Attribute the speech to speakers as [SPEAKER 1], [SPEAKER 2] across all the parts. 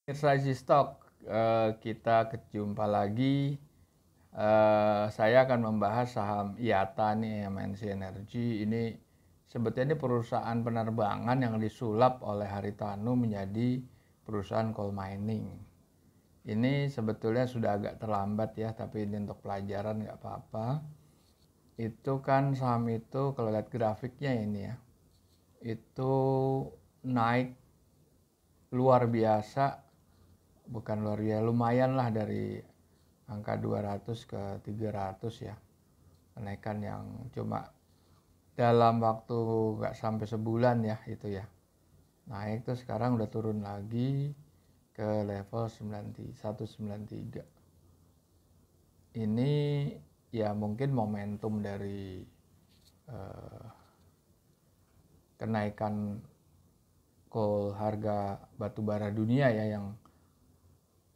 [SPEAKER 1] Pemirsa Easy Stock, kita kejumpa lagi. Saya akan membahas saham IATA nih, MNC Energy. Ini sebetulnya perusahaan penerbangan yang disulap oleh Haritanu menjadi perusahaan coal mining. Ini sebetulnya sudah agak terlambat ya, tapi ini untuk pelajaran nggak apa-apa. Itu kan saham itu kalau lihat grafiknya ini ya, itu naik luar biasa. Bukan luar biasa, lumayan lah dari angka 200 ke 300 ya. Kenaikan yang cuma dalam waktu nggak sampai sebulan ya itu ya. Naik tuh sekarang udah turun lagi ke level 193. Ini ya mungkin momentum dari kenaikan harga batu bara dunia ya, yang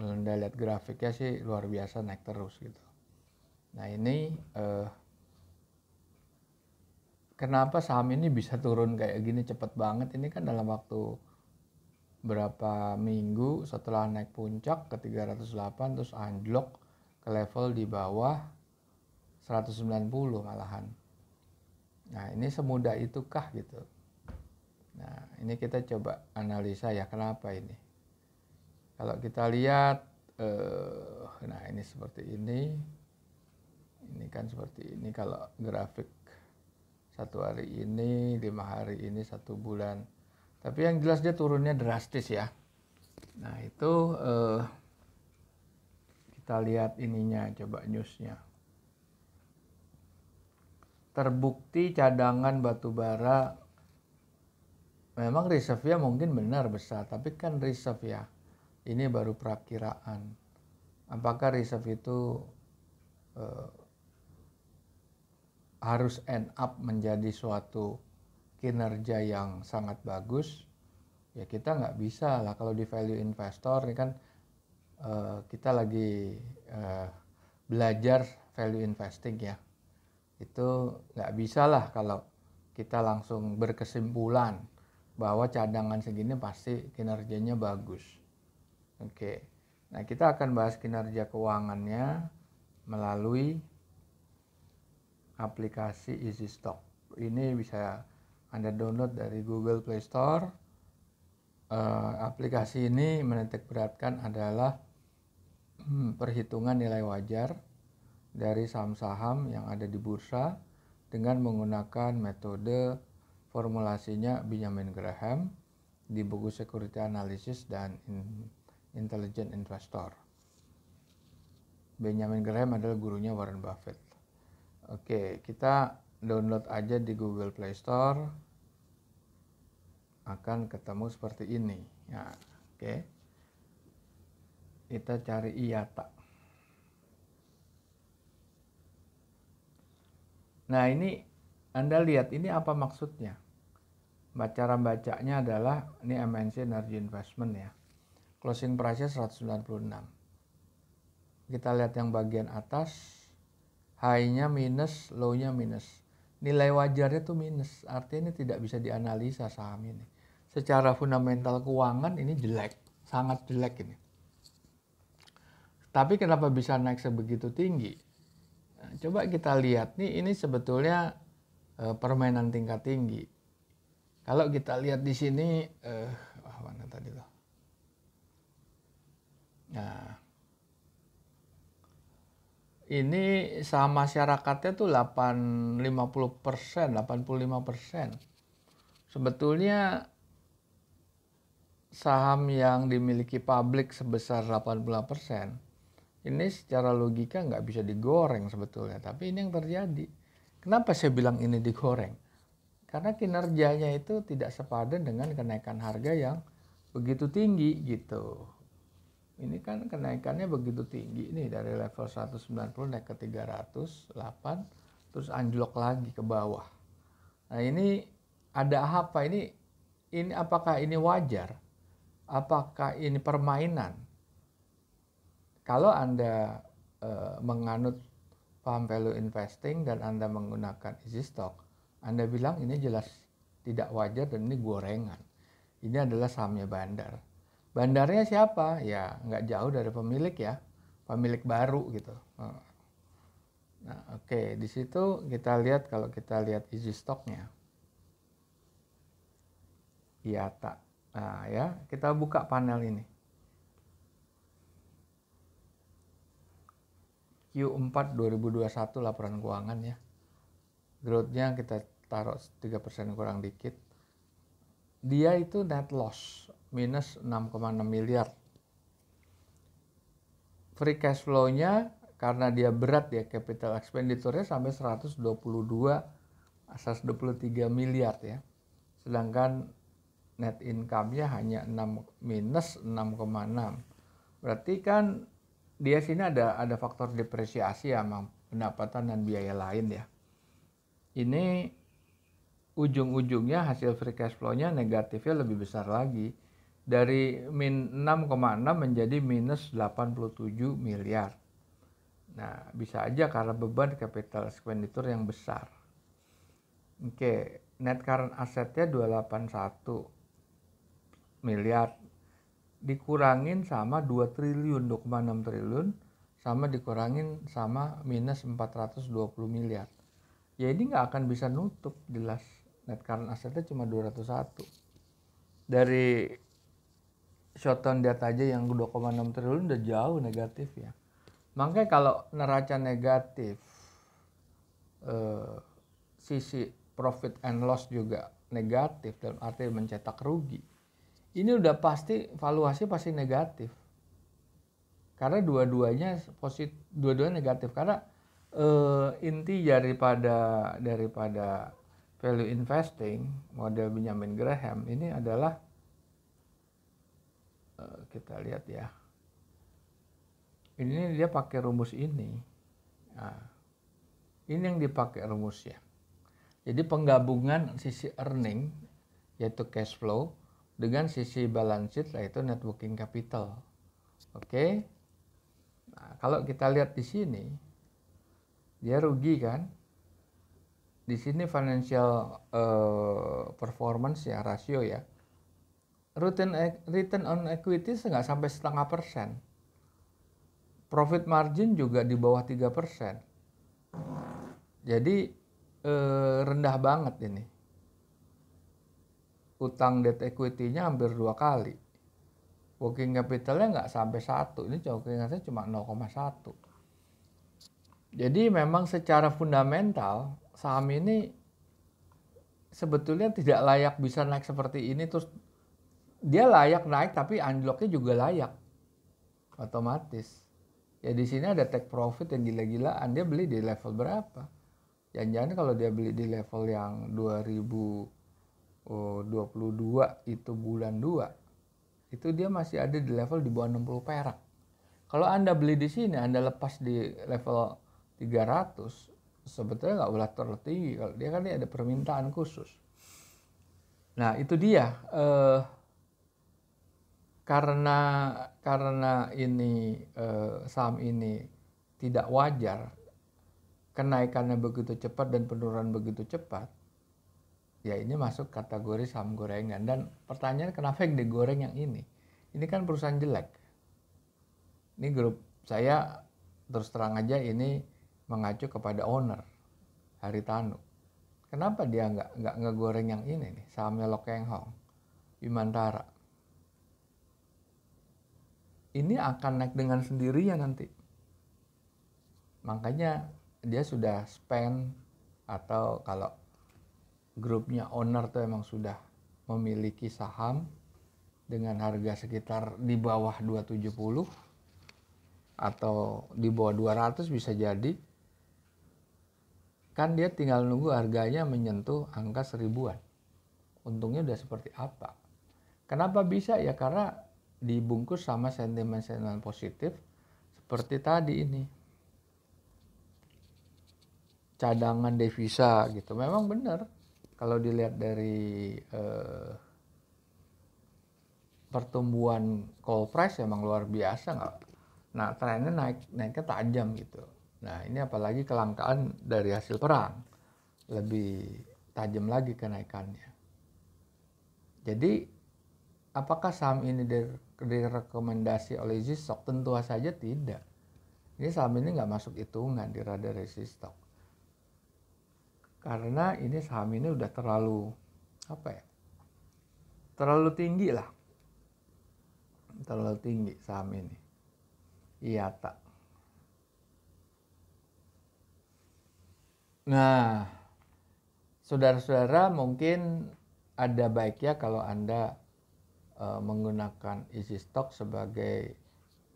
[SPEAKER 1] Anda lihat grafiknya sih luar biasa naik terus gitu. Nah ini kenapa saham ini bisa turun kayak gini cepet banget? Ini kan dalam waktu berapa minggu setelah naik puncak ke 308 terus anjlok ke level di bawah 190 malahan. Nah ini semudah itukah gitu? Nah ini kita coba analisa ya kenapa ini. Kalau kita lihat, nah ini seperti ini kan seperti ini kalau grafik 1 hari ini, 5 hari ini, 1 bulan. Tapi yang jelas dia turunnya drastis ya. Nah itu kita lihat ininya, coba newsnya. Terbukti cadangan batu bara, memang reserve-nya mungkin benar besar, tapi kan reserve ya. Ini baru perakiraan. Apakah reserve itu harus end up menjadi suatu kinerja yang sangat bagus? Ya kita nggak bisa lah. Kalau di value investor ini kan kita lagi belajar value investing ya. Itu nggak bisa lah kalau kita langsung berkesimpulan bahwa cadangan segini pasti kinerjanya bagus. Oke, nah kita akan bahas kinerja keuangannya melalui aplikasi Easy Stock. Ini bisa Anda download dari Google Play Store. Aplikasi ini menitik beratkan adalah perhitungan nilai wajar dari saham-saham yang ada di bursa dengan menggunakan metode formulasinya Benjamin Graham di buku Security Analysis dan Intelligent Investor. Benjamin Graham adalah gurunya Warren Buffett. Oke, kita download aja di Google Play Store. Akan ketemu seperti ini. Ya, oke. Kita cari IATA. Nah, ini Anda lihat ini apa maksudnya? Cara bacanya adalah ini MNC Energy Investment ya. Closing price-nya 196. Kita lihat yang bagian atas, high-nya minus, low-nya minus. Nilai wajarnya tuh minus, artinya ini tidak bisa dianalisa saham ini. Secara fundamental keuangan ini jelek, sangat jelek ini. Tapi kenapa bisa naik sebegitu tinggi? Nah, coba kita lihat nih, ini sebetulnya permainan tingkat tinggi. Kalau kita lihat di sini, mana tadi loh? Nah, ini saham masyarakatnya tuh 50%, 85%. Sebetulnya saham yang dimiliki publik sebesar 80%, ini secara logika nggak bisa digoreng sebetulnya. Tapi ini yang terjadi. Kenapa saya bilang ini digoreng? Karena kinerjanya itu tidak sepadan dengan kenaikan harga yang begitu tinggi gitu. Ini kan kenaikannya begitu tinggi nih, dari level 190 naik ke 308 terus anjlok lagi ke bawah. Nah ini ada apa ini apakah ini wajar? Apakah ini permainan? Kalau Anda menganut paham value investing dan Anda menggunakan Easy Stock, Anda bilang ini jelas tidak wajar dan ini gorengan. Ini adalah sahamnya bandar. Bandarnya siapa? Ya nggak jauh dari pemilik ya, pemilik baru gitu. Nah, oke, di situ kita lihat kalau kita lihat easy stocknya, IATA. Nah ya, kita buka panel ini. Q4 2021 laporan keuangan ya. Growth-nya kita taruh 3% kurang dikit. Dia itu net loss minus 6,6 miliar. Free cash flow-nya karena dia berat ya, capital expenditure-nya sampai 123 miliar ya. Sedangkan net income-nya hanya minus 6,6. Berarti kan dia sini ada faktor depresiasi sama pendapatan dan biaya lain ya. Ini ujung-ujungnya hasil free cash flow-nya negatifnya lebih besar lagi. Dari min 6,6 menjadi minus 87 miliar. Nah, bisa aja karena beban capital expenditure yang besar. Oke, net current assetnya 281 miliar. Dikurangin sama 2 triliun, 2,6 triliun, sama dikurangin sama minus 420 miliar. Ya ini nggak akan bisa nutup jelas. Net current assetnya cuma 201. Dari short term debt aja yang 2,6 triliun udah jauh negatif ya. Makanya kalau neraca negatif, sisi profit and loss juga negatif dalam arti mencetak rugi. Ini udah pasti valuasi pasti negatif. Karena dua-duanya negatif karena inti daripada value investing model Benjamin Graham ini adalah kita lihat ya. Ini dia pakai rumus ini. Nah, ini yang dipakai rumusnya. Jadi penggabungan sisi earning yaitu cash flow dengan sisi balance sheet yaitu net working capital. Oke. Nah, kalau kita lihat di sini dia rugi kan? Di sini financial performance ya, rasio ya. Return on equity nggak sampai 0,5%. Profit margin juga di bawah 3%. Jadi rendah banget ini. Utang debt equity-nya hampir 2 kali. Working capital-nya nggak sampai 1. Ini working capital cuma 0,1. Jadi memang secara fundamental saham ini sebetulnya tidak layak bisa naik seperti ini. Terus dia layak naik tapi unlock-nya juga layak. Otomatis. Ya di sini ada take profit yang gila-gilaan. Dia beli di level berapa? Jangan-jangan kalau dia beli di level yang 2022 itu bulan 2, itu dia masih ada di level di bawah 60 perak. Kalau Anda beli di sini, Anda lepas di level 300, sebetulnya nggak boleh terlalu tinggi. Kalau dia kan ada permintaan khusus. Nah itu dia. Karena ini saham ini tidak wajar, kenaikannya begitu cepat dan penurunan begitu cepat, ya ini masuk kategori saham gorengan. Dan pertanyaan kenapa yang digoreng yang ini? Ini kan perusahaan jelek. Ini grup saya terus terang aja ini mengacu kepada owner Haritanu. Kenapa dia nggak ngegoreng yang ini nih? Sahamnya Lok Keng Hong, Bimantara. Ini akan naik dengan sendirinya nanti. Makanya dia sudah spend, atau kalau grupnya owner tuh emang sudah memiliki saham dengan harga sekitar di bawah 270 atau di bawah 200 bisa jadi. Kan dia tinggal nunggu harganya menyentuh angka 1000-an. Untungnya udah seperti apa? Kenapa bisa ya? Karena dibungkus sama sentimen-sentimen positif seperti tadi ini. Cadangan devisa gitu. Memang benar. Kalau dilihat dari pertumbuhan coal price emang luar biasa nggak? Nah trennya naiknya tajam gitu. Nah ini apalagi kelangkaan dari hasil perang, lebih tajam lagi kenaikannya. Jadi apakah saham ini direkomendasi oleh easy stock? Tentu saja tidak. Ini saham ini nggak masuk hitungan di radar easy stock. Karena ini saham ini udah terlalu terlalu tinggi lah. Terlalu tinggi saham ini. IATA. Nah, saudara-saudara, mungkin ada baiknya kalau Anda menggunakan easy stock sebagai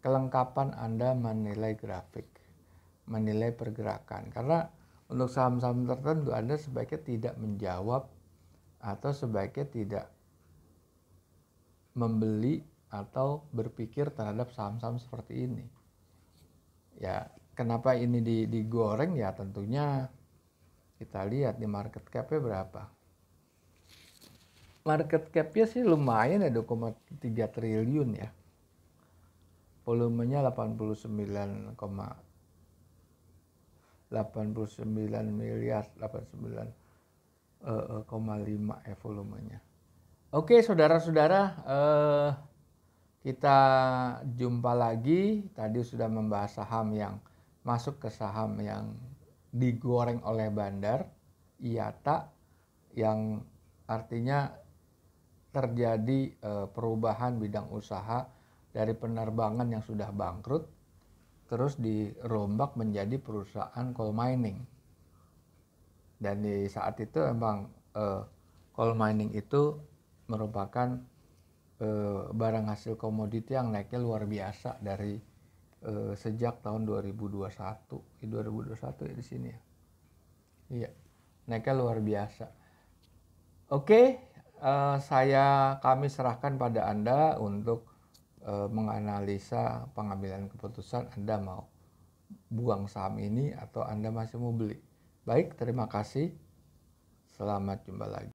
[SPEAKER 1] kelengkapan Anda menilai grafik, menilai pergerakan. Karena untuk saham-saham tertentu Anda sebaiknya tidak menjawab atau sebaiknya tidak membeli atau berpikir terhadap saham-saham seperti ini. Ya, kenapa ini digoreng? Ya tentunya kita lihat di market cap-nya berapa. Market cap-nya sih lumayan ya, 2,3 triliun ya. Volumenya 89 miliar, 89,5 ya volumenya. Oke, saudara-saudara, kita jumpa lagi. Tadi sudah membahas saham yang masuk ke saham yang digoreng oleh bandar, IATA, yang artinya terjadi perubahan bidang usaha dari penerbangan yang sudah bangkrut terus dirombak menjadi perusahaan coal mining. Dan di saat itu emang coal mining itu merupakan barang hasil komoditi yang naiknya luar biasa dari sejak tahun 2021. Di 2021 ya di sini ya. Iya, naiknya luar biasa. Oke, kami serahkan pada Anda untuk menganalisa pengambilan keputusan Anda mau buang saham ini atau Anda masih mau beli. Baik, terima kasih. Selamat jumpa lagi.